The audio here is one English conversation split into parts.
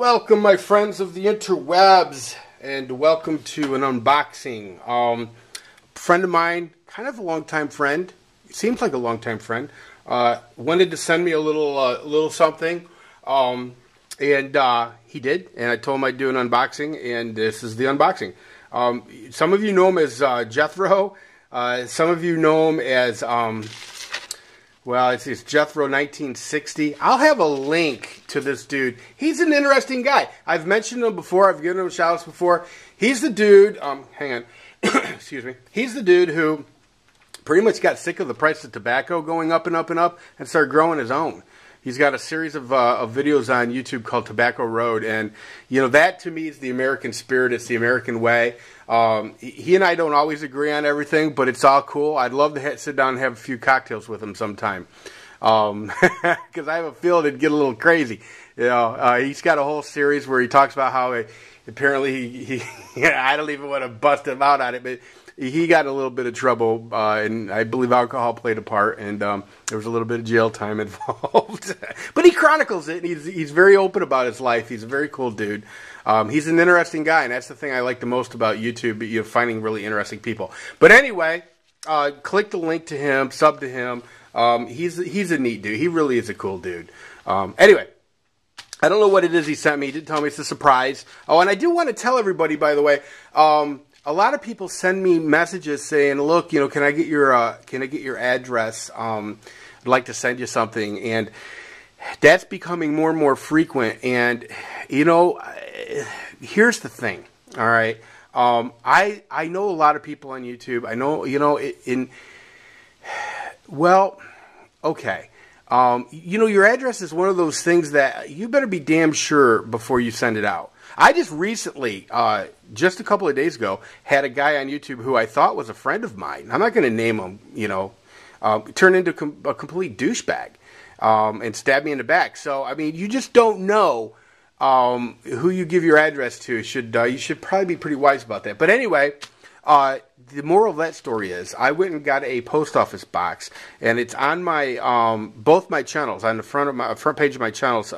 Welcome, my friends of the interwebs, and welcome to an unboxing. Friend of mine, kind of a long-time friend, seems like a long-time friend, wanted to send me a little something, and he did, and I told him I'd do an unboxing, and this is the unboxing. Some of you know him as Jethro. Some of you know him as well, it's jefferyrowe1960. I'll have a link to this dude. He's an interesting guy. I've mentioned him before. I've given him shout-outs before. He's the dude, hang on, excuse me. He's the dude who pretty much got sick of the price of tobacco going up and up and up and started growing his own. He's got a series of videos on YouTube called Tobacco Road, and you know, that to me is the American spirit. It's the American way. He and I don't always agree on everything, but it's all cool. I'd love to sit down and have a few cocktails with him sometime, because I have a feeling it'd get a little crazy. You know, he's got a whole series where he talks about how apparently he I don't even want to bust him out on it, but he got in a little bit of trouble, and I believe alcohol played a part, and there was a little bit of jail time involved. But he chronicles it, and he's very open about his life. He's a very cool dude. He's an interesting guy, and that's the thing I like the most about YouTube, you know, finding really interesting people. But anyway, click the link to him, sub to him. He's a neat dude. He really is a cool dude. Anyway, I don't know what it is he sent me. He didn't tell me. It's a surprise. Oh, and I do want to tell everybody, by the way, a lot of people send me messages saying, "Look, you know, can I get your address? I'd like to send you something." And that's becoming more and more frequent. And you know, here's the thing. All right, I know a lot of people on YouTube. I know, you know, well, okay. You know, your address is one of those things that you better be damn sure before you send it out. I just recently, just a couple of days ago, had a guy on YouTube who I thought was a friend of mine. I'm not going to name him, you know, turn into a complete douchebag and stab me in the back. So, I mean, you just don't know who you give your address to. You should probably be pretty wise about that. But anyway, the moral of that story is I went and got a post office box, and it's on my both my channels, on the front page of my channels,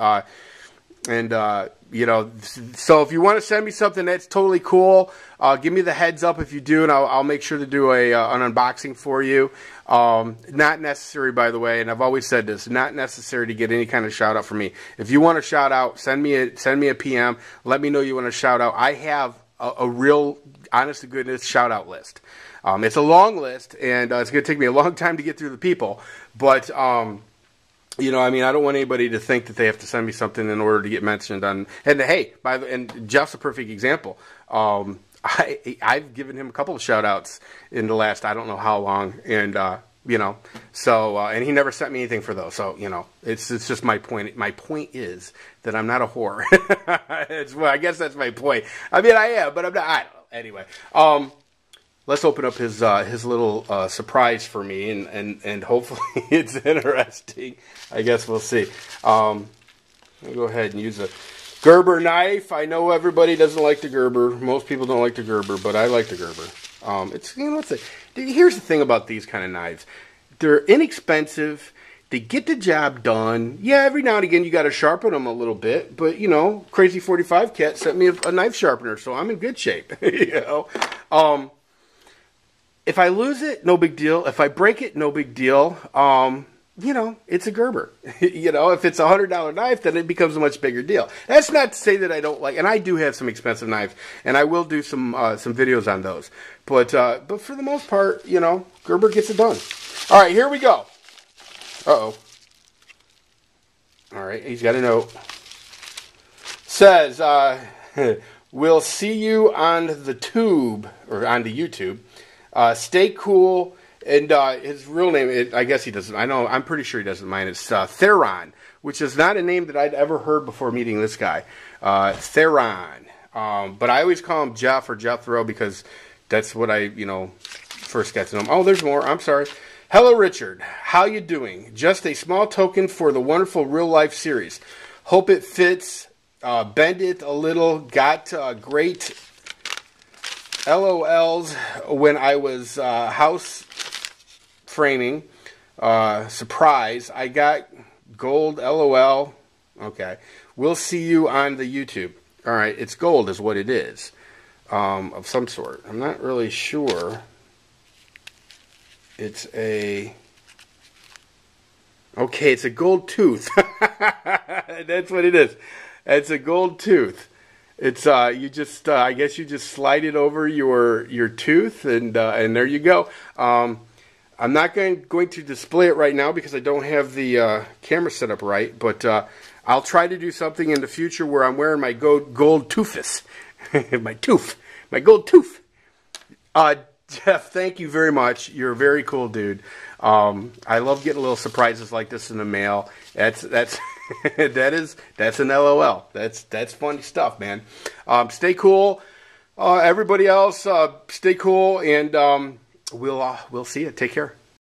you know, so if you want to send me something, that's totally cool. Give me the heads up if you do, and I'll make sure to do an unboxing for you. Not necessary, by the way, and I've always said this, not necessary to get any kind of shout out from me. If you want a shout out, send me a PM. Let me know you want a shout out. I have a real, honest to goodness shout out list. It's a long list, and it's going to take me a long time to get through the people, but you know, I mean, I don't want anybody to think that they have to send me something in order to get mentioned on. And hey, and Jeff's a perfect example. I've given him a couple of shout outs in the last I don't know how long, and you know, so and he never sent me anything for those. So you know, it's just my point. My point is that I'm not a whore. Well, I guess that's my point. I mean, I am, but I'm not. I don't know. Anyway, let's open up his little surprise for me, and hopefully it's interesting. I guess we'll see. I'll go ahead and use a Gerber knife. I know everybody doesn't like the Gerber. Most people don't like the Gerber, but I like the Gerber. It's, you know, here's the thing about these kind of knives. They're inexpensive. They get the job done. Yeah, every now and again you got to sharpen them a little bit, but you know, Crazy 45 Cat sent me a knife sharpener, so I'm in good shape. You know. If I lose it, no big deal. If I break it, no big deal. You know, it's a Gerber. You know, if it's a $100 knife, then it becomes a much bigger deal. That's not to say that I don't like, and I do have some expensive knives, and I will do some videos on those. But for the most part, you know, Gerber gets it done. All right, here we go. Uh-oh. All right, he's got a note. Says, we'll see you on the tube, or on the YouTube. Stay cool, and his real name, I guess he doesn't, I'm pretty sure he doesn't mind, it's Theron, which is not a name that I'd ever heard before meeting this guy. Theron. But I always call him Jeff or Jethro because that's what I, you know, first got to know him. Oh, there's more, I'm sorry. Hello, Richard. How you doing? Just a small token for the wonderful real life series. Hope it fits. Bend it a little. Got great LOLs when I was house framing. Surprise, I got gold LOL. Okay. We'll see you on the YouTube. All right. It's gold is what it is. Of some sort. I'm not really sure. It's a... Okay, it's a gold tooth. That's what it is. It's a gold tooth. It's you just I guess you just slide it over your tooth, and there you go. I'm not going to display it right now because I don't have the camera set up right, but I'll try to do something in the future where I'm wearing my gold toothus. my gold tooth. Jeff, thank you very much. You're a very cool dude. I love getting little surprises like this in the mail. That's that's an LOL. That's funny stuff, man. Stay cool. Everybody else, stay cool, and we'll see you. Take care.